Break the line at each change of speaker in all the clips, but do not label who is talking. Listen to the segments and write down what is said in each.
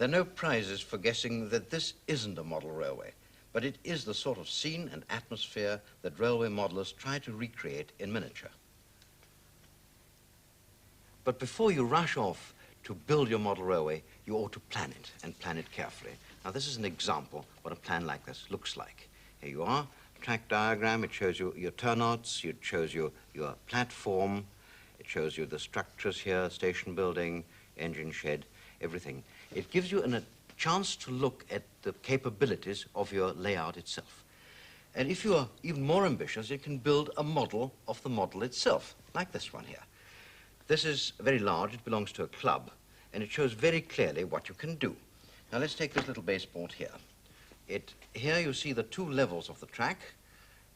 There are no prizes for guessing that this isn't a model railway, but it is the sort of scene and atmosphere that railway modelers try to recreate in miniature. But before you rush off to build your model railway, you ought to plan it, and plan it carefully. Now, this is an example what a plan like this looks like. Here you are, track diagram. It shows you your turnouts, it shows you your platform, it shows you the structures here, station building, engine shed, everything. It gives you a chance to look at the capabilities of your layout itself. And if you are even more ambitious, you can build a model of the model itself, like this one here. This is very large, it belongs to a club, and it shows very clearly what you can do. Now let's take this little baseboard here. Here you see the two levels of the track.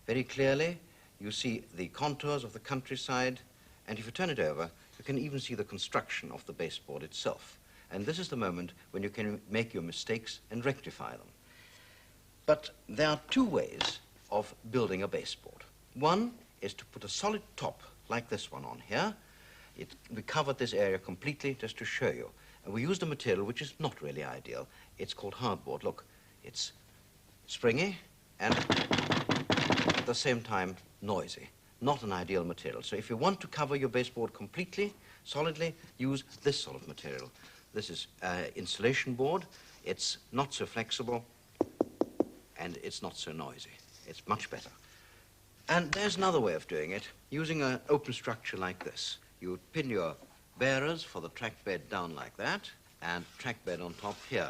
Very clearly, you see the contours of the countryside, and if you turn it over, you can even see the construction of the baseboard itself. And this is the moment when you can make your mistakes and rectify them. But there are two ways of building a baseboard. One is to put a solid top, like this one on here. We covered this area completely just to show you. And we used a material which is not really ideal. It's called hardboard. Look, it's springy and at the same time noisy. Not an ideal material. So if you want to cover your baseboard completely, solidly, use this sort of material. This is insulation board. It's not so flexible and it's not so noisy. It's much better. And there's another way of doing it, using an open structure like this. You pin your bearers for the track bed down like that, and track bed on top here.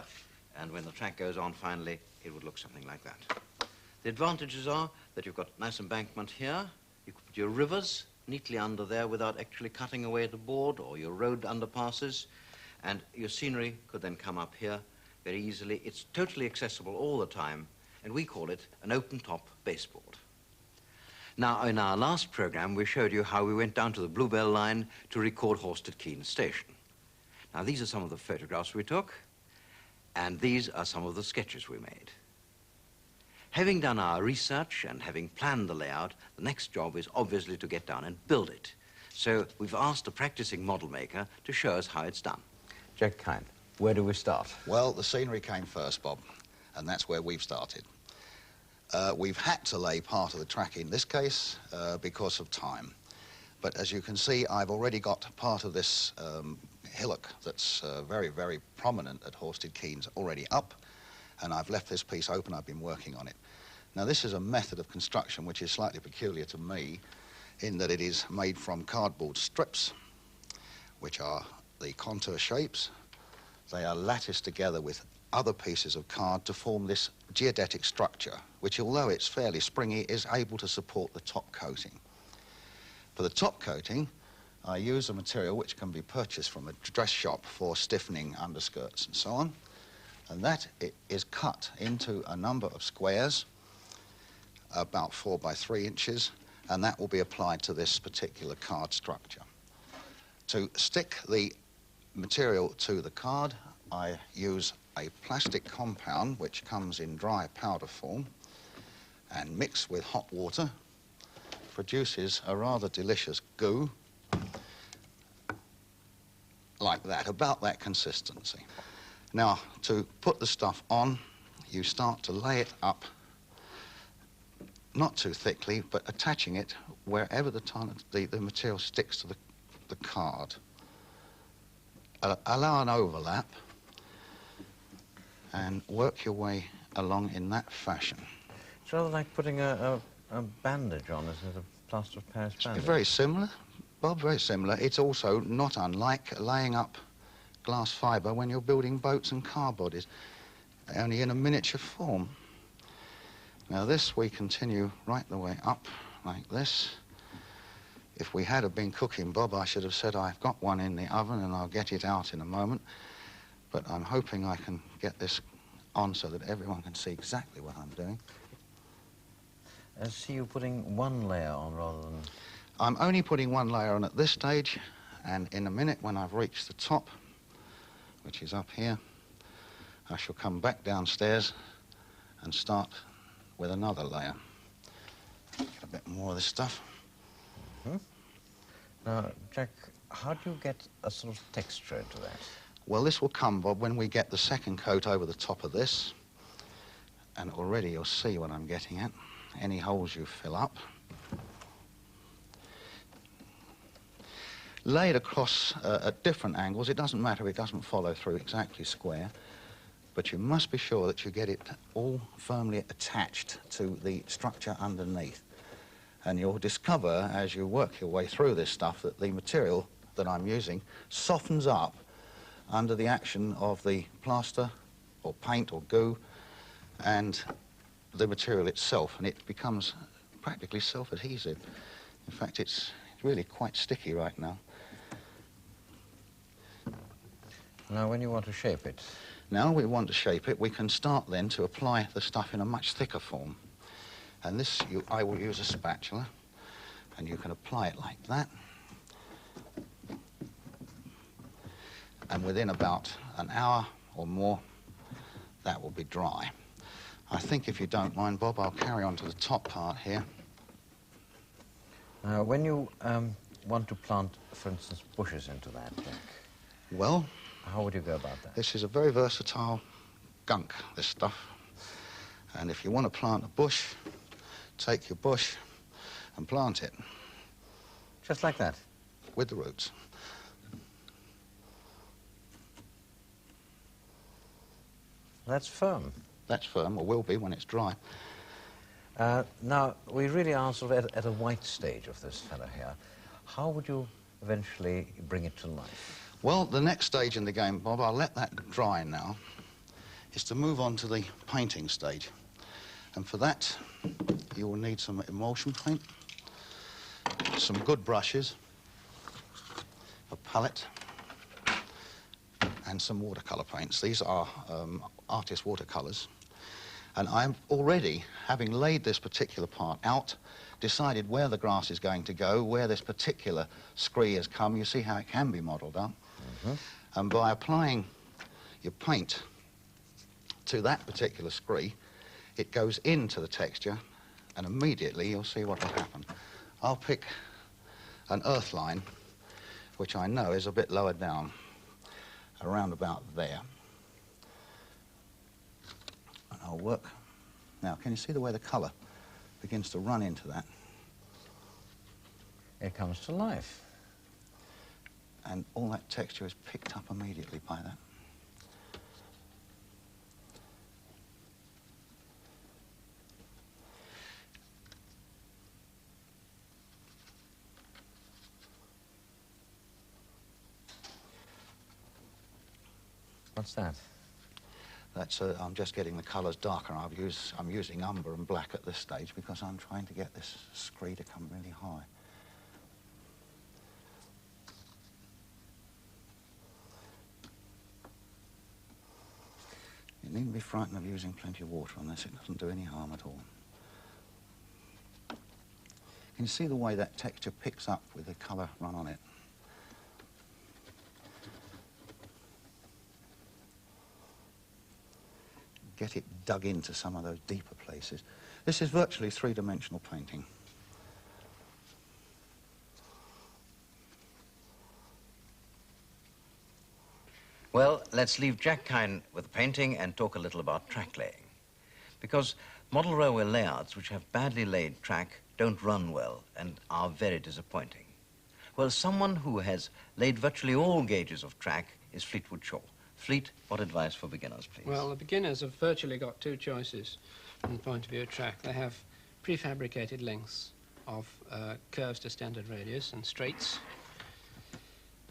And when the track goes on finally, it would look something like that. The advantages are that you've got nice embankment here. You could put your rivers neatly under there without actually cutting away the board, or your road underpasses. And your scenery could then come up here very easily. It's totally accessible all the time, and we call it an open-top baseboard. Now, in our last program, we showed you how we went down to the Bluebell line to record Horsted-Keynes Station. Now, these are some of the photographs we took, and these are some of the sketches we made. Having done our research and having planned the layout, the next job is obviously to get down and build it. So we've asked a practicing model maker to show us how it's done. Jack Kine, where do we start?
Well, the scenery came first, Bob, and that's where we've started. We've had to lay part of the track in this case because of time. But as you can see, I've already got part of this hillock that's very, very prominent at Horsted-Keynes already up, and I've left this piece open. I've been working on it. Now, this is a method of construction which is slightly peculiar to me in that it is made from cardboard strips, which are the contour shapes. They are latticed together with other pieces of card to form this geodetic structure, which, although it's fairly springy, is able to support the top coating. For the top coating, I use a material which can be purchased from a dress shop for stiffening underskirts and so on, and that is cut into a number of squares, about 4 by 3 inches, and that will be applied to this particular card structure. To stick the material to the card, I use a plastic compound which comes in dry powder form and mixed with hot water produces a rather delicious goo like that, about that consistency. Now, to put the stuff on, you start to lay it up, not too thickly, but attaching it wherever the material sticks to the card. Allow an overlap and work your way along in that fashion.
It's rather like putting a bandage on, isn't it? A plaster of Paris bandage.
It's very similar, Bob, very similar. It's also not unlike laying up glass fibre when you're building boats and car bodies, only in a miniature form. Now this we continue right the way up like this. If we had been cooking, Bob, I should have said I've got one in the oven and I'll get it out in a moment. But I'm hoping I can get this on so that everyone can see exactly what I'm doing.
I see you putting one layer on rather than...
I'm only putting one layer on at this stage, and in a minute when I've reached the top, which is up here, I shall come back downstairs and start with another layer. Get a bit more of this stuff.
Mm-hmm. Now, Jack, how do you get a sort of texture to that?
Well, this will come, Bob, when we get the second coat over the top of this. And already you'll see what I'm getting at. Any holes you fill up. Lay it across at different angles. It doesn't matter if it doesn't follow through exactly square. But you must be sure that you get it all firmly attached to the structure underneath. And you'll discover, as you work your way through this stuff, that the material that I'm using softens up under the action of the plaster or paint or goo and the material itself, and it becomes practically self-adhesive. In fact, it's really quite sticky right now.
Now, when you want to shape it?
Now we want to shape it, we can start then to apply the stuff in a much thicker form. And this, I will use a spatula, and you can apply it like that. And within about an hour or more, that will be dry. I think, if you don't mind, Bob, I'll carry on to the top part here.
When you want to plant, for instance, bushes into that, Jack,
well,
how would you go about that?
This is a very versatile gunk, this stuff. And if you want to plant a bush, take your bush and plant it.
Just like that?
With the roots.
That's firm.
That's firm, or will be when it's dry.
Now, we really are sort of at a white stage of this fellow here. How would you eventually bring it to life?
Well, the next stage in the game, Bob, I'll let that dry now, is to move on to the painting stage. And for that, you will need some emulsion paint, some good brushes, a palette, and some watercolour paints. These are artist watercolours. And I'm already, having laid this particular part out, decided where the grass is going to go, where this particular scree has come. You see how it can be modelled up. Mm-hmm. And by applying your paint to that particular scree, it goes into the texture, and immediately you'll see what will happen. I'll pick an earth line, which I know is a bit lower down, around about there. And I'll work. Now, can you see the way the colour begins to run into that?
It comes to life.
And all that texture is picked up immediately by that.
What's that?
That's, I'm just getting the colours darker. I'm using umber and black at this stage because I'm trying to get this scree to come really high. You needn't be frightened of using plenty of water on this. It doesn't do any harm at all. Can you see the way that texture picks up with the colour run on it? Get it dug into some of those deeper places. This is virtually three-dimensional painting.
Well, let's leave Jack Kine with the painting and talk a little about track laying. Because model railway layouts which have badly laid track don't run well and are very disappointing. Well, someone who has laid virtually all gauges of track is Fleetwood Shaw. Fleet, what advice for beginners, please?
Well, the beginners have virtually got two choices from the point of view of track. They have prefabricated lengths of curves to standard radius and straights,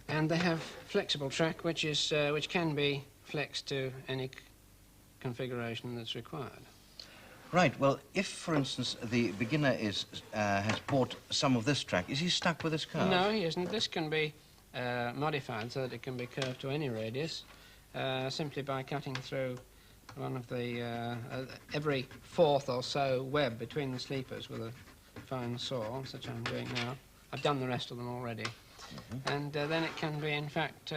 and they have flexible track, which can be flexed to any configuration that's required.
Right, well, if, for instance, the beginner has bought some of this track, is he stuck with this curve?
No, he isn't. This can be modified so that it can be curved to any radius, simply by cutting through one of the, every fourth or so web between the sleepers with a fine saw, such I'm doing now. I've done the rest of them already. Mm-hmm. And then it can be, in fact,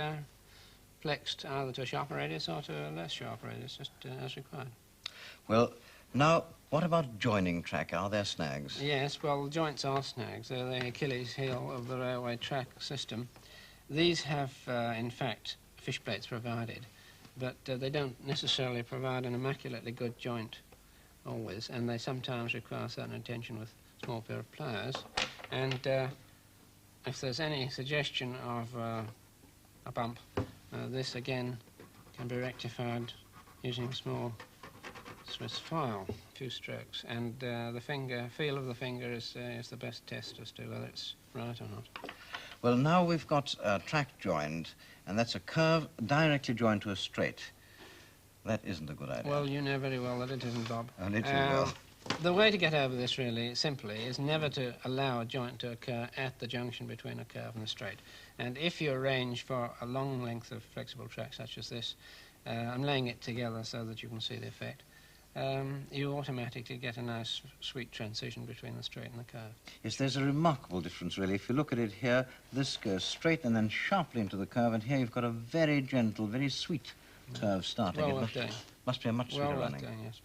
flexed either to a sharper radius or to a less sharp radius, just as required.
Well, now, what about joining track? Are there snags?
Yes, well, joints are snags. They're the Achilles heel of the railway track system. These have, in fact, fish plates provided, but they don't necessarily provide an immaculately good joint always, and they sometimes require certain attention with a small pair of pliers. And if there's any suggestion of a bump, this again can be rectified using a small Swiss file, a few strokes, and the feel of the finger is the best test as to whether it's right or not.
Well, now we've got a track joined, and that's a curve directly joined to a straight. That isn't a good idea.
Well, you know very well that it isn't, Bob.
Oh, literally well.
The way to get over this, really, simply, is never to allow a joint to occur at the junction between a curve and a straight. And if you arrange for a long length of flexible track such as this, I'm laying it together so that you can see the effect, you automatically get a nice, sweet transition between the straight and the curve.
Yes, there's a remarkable difference, really. If you look at it here, this goes straight and then sharply into the curve, and here you've got a very gentle, very sweet curve starting.
Well worth doing.
Must be a much sweeter
Well worth
running.
doing, yes.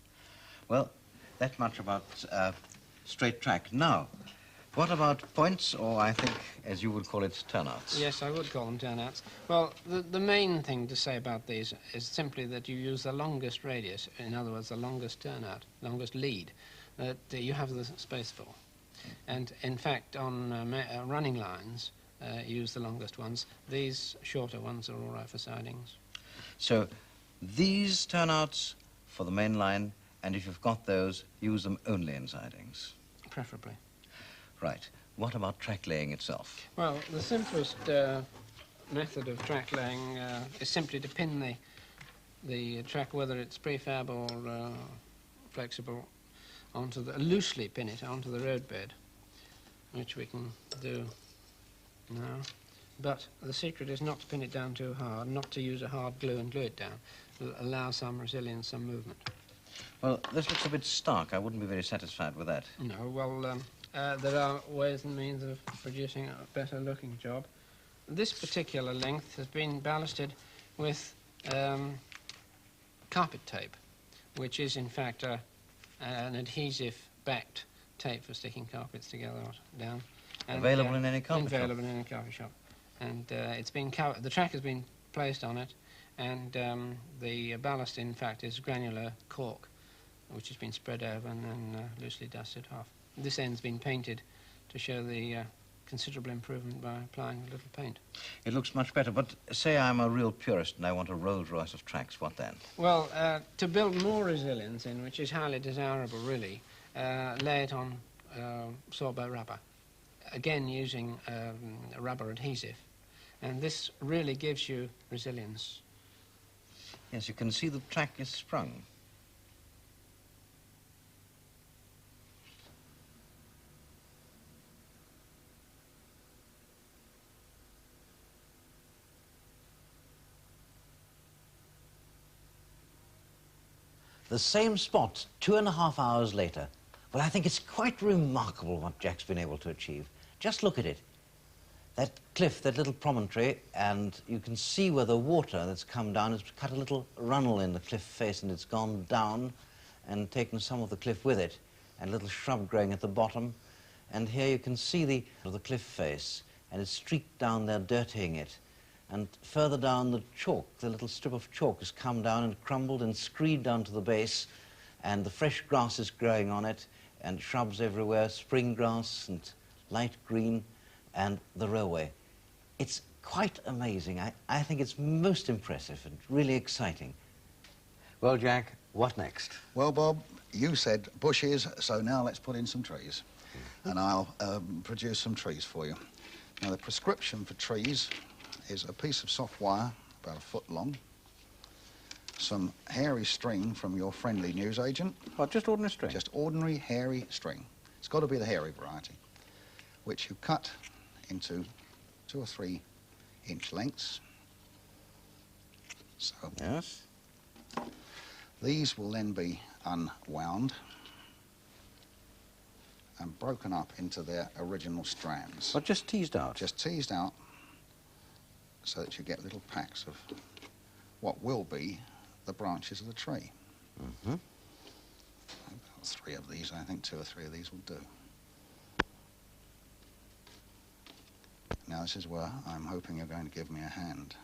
Well, that much about straight track. Now, what about points, or I think, as you would call it, turnouts?
Yes, I would call them turnouts. Well, the main thing to say about these is simply that you use the longest radius, in other words, the longest turnout, longest lead, that you have the space for. And, in fact, on running lines, use the longest ones. These shorter ones are all right for sidings.
So, these turnouts for the main line, and if you've got those, use them only in sidings.
Preferably.
Right. What about track laying itself?
Well, the simplest method of track laying is simply to pin the track, whether it's prefab or flexible, loosely pin it onto the roadbed, which we can do now. But the secret is not to pin it down too hard, not to use a hard glue and glue it down. It'll allow some resilience, some movement.
Well, this looks a bit stark. I wouldn't be very satisfied with that.
No, well, there are ways and means of producing a better looking job. This particular length has been ballasted with carpet tape, which is in fact an adhesive backed tape for sticking carpets together or down. And,
available in any carpet shop?
Available in any carpet shop. And it's been the track has been placed on it, and the ballast in fact is granular cork, which has been spread over and then loosely dusted off. This end's been painted to show the considerable improvement by applying a little paint.
It looks much better, but say I'm a real purist and I want a Rolls Royce of tracks, what then?
Well, to build more resilience in, which is highly desirable really, lay it on sawbar rubber, again using rubber adhesive, and this really gives you resilience.
Yes, you can see the track is sprung. The same spot 2.5 hours later. Well, I think it's quite remarkable what Jack's been able to achieve. Just look at it. That cliff, that little promontory, and you can see where the water that's come down has cut a little runnel in the cliff face, and it's gone down and taken some of the cliff with it, and a little shrub growing at the bottom. And here you can see the cliff face, and it's streaked down there, dirtying it. And further down, the chalk, the little strip of chalk has come down and crumbled and screed down to the base, and the fresh grass is growing on it, and shrubs everywhere, spring grass and light green, and the railway. It's quite amazing. I think it's most impressive and really exciting. Well, Jack, what next?
Well, Bob, you said bushes, so now let's put in some trees. And I'll produce some trees for you. Now, the prescription for trees is a piece of soft wire, about 1 foot long, some hairy string from your friendly newsagent.
Oh, just ordinary string?
Just ordinary hairy string. It's got to be the hairy variety, which you cut into 2 or 3 inch lengths. So
yes.
These will then be unwound and broken up into their original strands.
But just teased out?
Just teased out so that you get little packs of what will be the branches of the tree.
Mm-hmm.
About 3 of these, I think 2 or 3 of these will do. Now this is where I'm hoping you're going to give me a hand.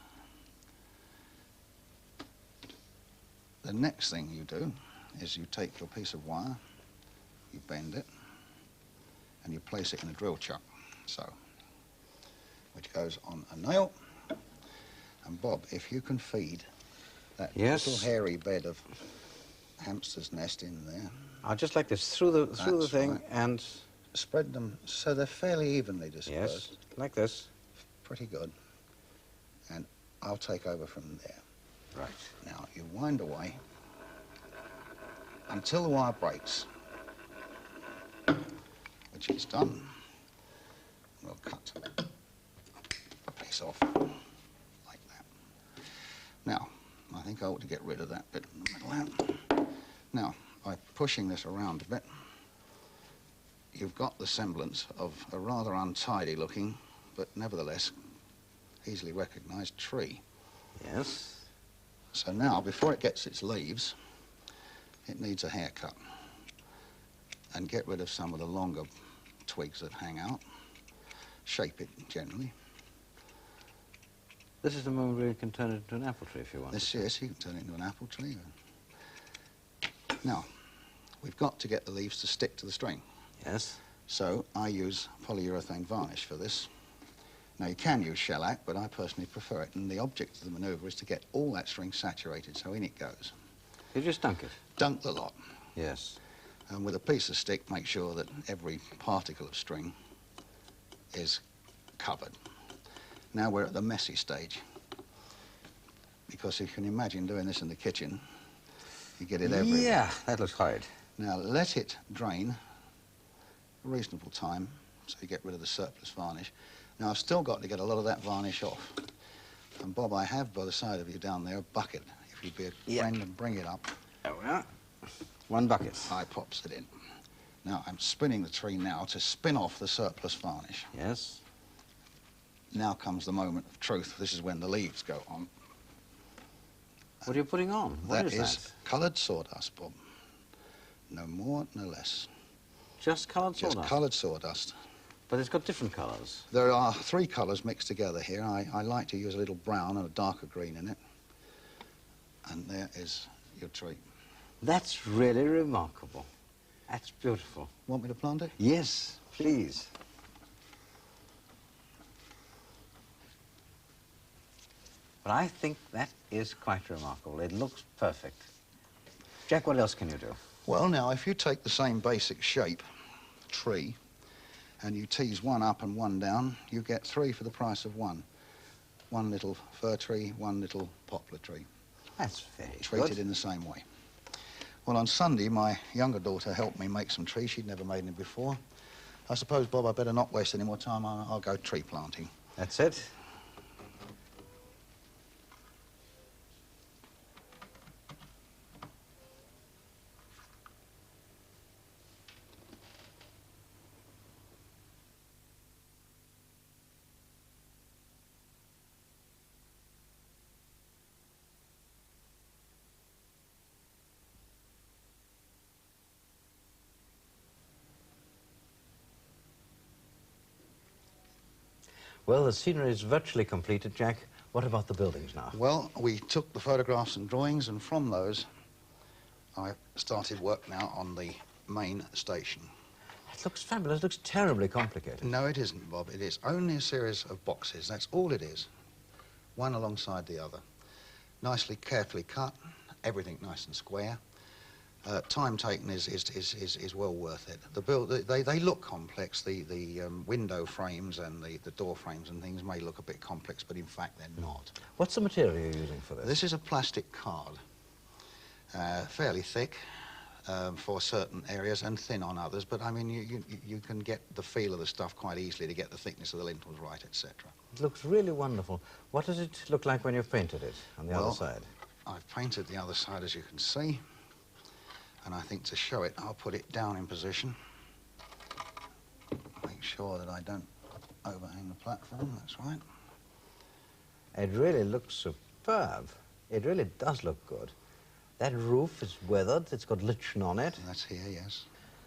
the next thing you do is you take your piece of wire, you bend it, and you place it in a drill chuck, so, which goes on a nail. And Bob, if you can feed that little hairy bed of hamster's nest in there.
I'll just like this, through the thing,
right.
and...
Spread them so they're fairly evenly dispersed.
Yes, like this.
Pretty good. And I'll take over from there.
Right.
Now, you wind away until the wire breaks, which it's done. We'll cut a piece off like that. Now, I think I ought to get rid of that bit in the middle there. Now, by pushing this around a bit, you've got the semblance of a rather untidy looking, but nevertheless easily recognised tree.
Yes.
So now, before it gets its leaves, it needs a haircut. And get rid of some of the longer twigs that hang out. Shape it generally.
This is the moment where you can turn it into an apple tree if you want.
Yes, you can turn it into an apple tree. Now, we've got to get the leaves to stick to the string.
Yes.
So I use polyurethane varnish for this. Now, you can use shellac, but I personally prefer it, and the object of the manoeuvre is to get all that string saturated, so in it goes.
You just dunk it?
Dunk the lot.
Yes.
And with a piece of stick, make sure that every particle of string is covered. Now we're at the messy stage, because you can imagine doing this in the kitchen, you get it everywhere.
Yeah, that looks horrid.
Now, let it drain a reasonable time, so you get rid of the surplus varnish. Now, I've still got to get a lot of that varnish off. And, Bob, I have by the side of you down there a bucket. If you'd be a friend and bring it up.
There we are. 1 bucket.
I pops it in. Now, I'm spinning the tree now to spin off the surplus varnish.
Yes.
Now comes the moment of truth. This is when the leaves go on.
What are you putting on? What is
that? Coloured sawdust, Bob. No more, no less.
Just coloured sawdust?
Just coloured sawdust.
But it's got different colours.
There are 3 colours mixed together here. I like to use a little brown and a darker green in it. And there is your tree.
That's really remarkable. That's beautiful.
Want me to plant it?
Yes, please. But I think that is quite remarkable. It looks perfect. Jack, what else can you do?
Well, now, if you take the same basic shape, tree, and you tease 1 up and 1 down, you get 3 for the price of 1. 1 little fir tree, 1 little poplar tree.
That's very
Treated
good.
in the same way. Well, on Sunday, my younger daughter helped me make some trees. She'd never made any before. I suppose, Bob, I better not waste any more time. I'll go tree planting.
That's it. Well, the scenery is virtually completed, Jack. What about the buildings now?
Well, we took the photographs and drawings, and from those, I started work now on the main station.
It looks fabulous. It looks terribly complicated.
No, it isn't, Bob. It is only a series of boxes. That's all it is. One alongside the other. Nicely, carefully cut. Everything nice and square. Time taken is well worth it. They look complex. The window frames and the door frames and things may look a bit complex, but in fact they're not.
What's the material you're using for this?
This is a plastic card, fairly thick for certain areas and thin on others. But I mean, you can get the feel of the stuff quite easily to get the thickness of the lintels right, etc.
It looks really wonderful. What does it look like when you've painted it on the other side?
I've painted the other side, as you can see. And I think to show it, I'll put it down in position. Make sure that I don't overhang the platform, that's right.
It really looks superb. It really does look good. That roof is weathered, it's got lichen on it.
That's here, yes.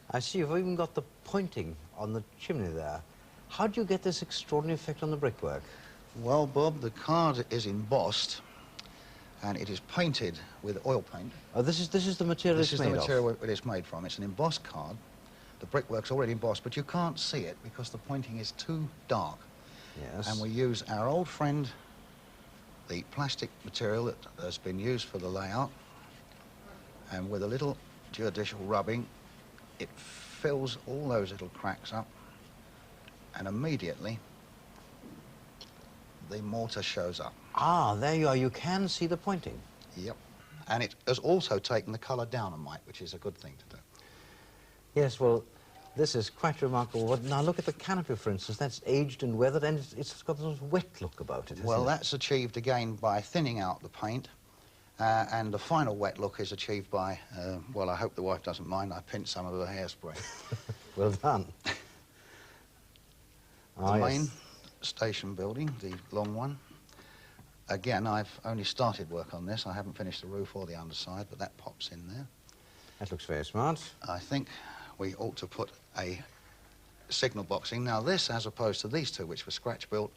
I see you've even got the pointing on the chimney there. How do you get this extraordinary effect on the brickwork?
Well, Bob, the card is embossed, and it is painted with oil paint.
Oh, this is the material
This
it's
is
made
the material
of.
it is made from. It's an embossed card. The brickwork's already embossed, but you can't see it because the pointing is too dark.
Yes.
And we use our old friend, the plastic material that has been used for the layout, and with a little judicial rubbing, it fills all those little cracks up, and immediately the mortar shows up.
Ah, there you are. You can see the pointing.
Yep. And it has also taken the colour down a mite, which is a good thing to do.
Yes, well, this is quite remarkable. But now look at the canopy, for instance. That's aged and weathered, and it's got a sort of wet look about it,
Well,
hasn't
that's achieved again by thinning out the paint, and the final wet look is achieved by, well, I hope the wife doesn't mind, I pinched some of her hairspray.
it? Well done.
The main station building, the long one. Again, I've only started work on this. I haven't finished the roof or the underside, but that pops in there.
That looks very smart.
I think we ought to put a signal box in. Now, this, as opposed to these two, which were scratch-built,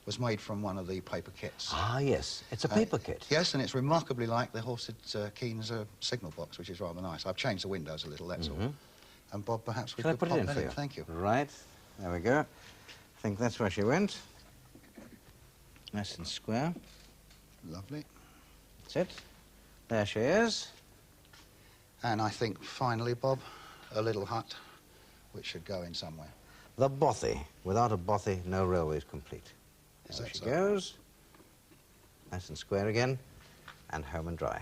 was made from one of the paper kits.
Ah, yes. It's a paper kit.
Yes, and it's remarkably like the Horsted Keynes signal box, which is rather nice. I've changed the windows a little, that's all. And Bob, perhaps we
Shall I
could
put
pop
it in
that
for you?
Thank you.
Right. There we go. I think that's where she went. Nice and square.
Lovely.
That's it. There she is.
And I think, finally, Bob, a little hut, which should go in somewhere.
The bothy. Without a bothy, no railway is complete.
Is
There
that
she
so?
goes. Nice and square again. And home and dry.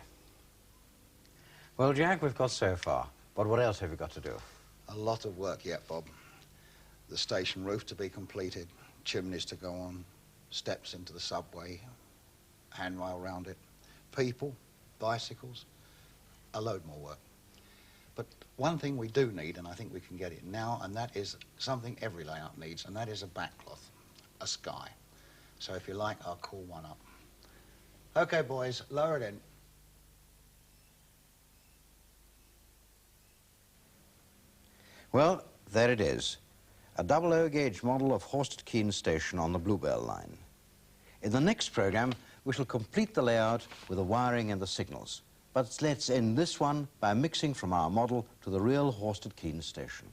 Well, Jack, we've got so far. But what else have you got to do?
A lot of work yet, Bob. The station roof to be completed, chimneys to go on, steps into the subway, handrail round it, people, bicycles, a load more work. But one thing we do need, and I think we can get it now, and that is something every layout needs, and that is a backcloth, a sky. So if you like, I'll call one up. Okay, boys, lower it in.
Well, there it is. A double O-gauge model of Horsted Keynes Station on the Bluebell line. In the next program, we shall complete the layout with the wiring and the signals. But let's end this one by mixing from our model to the real Horsted Keynes Station.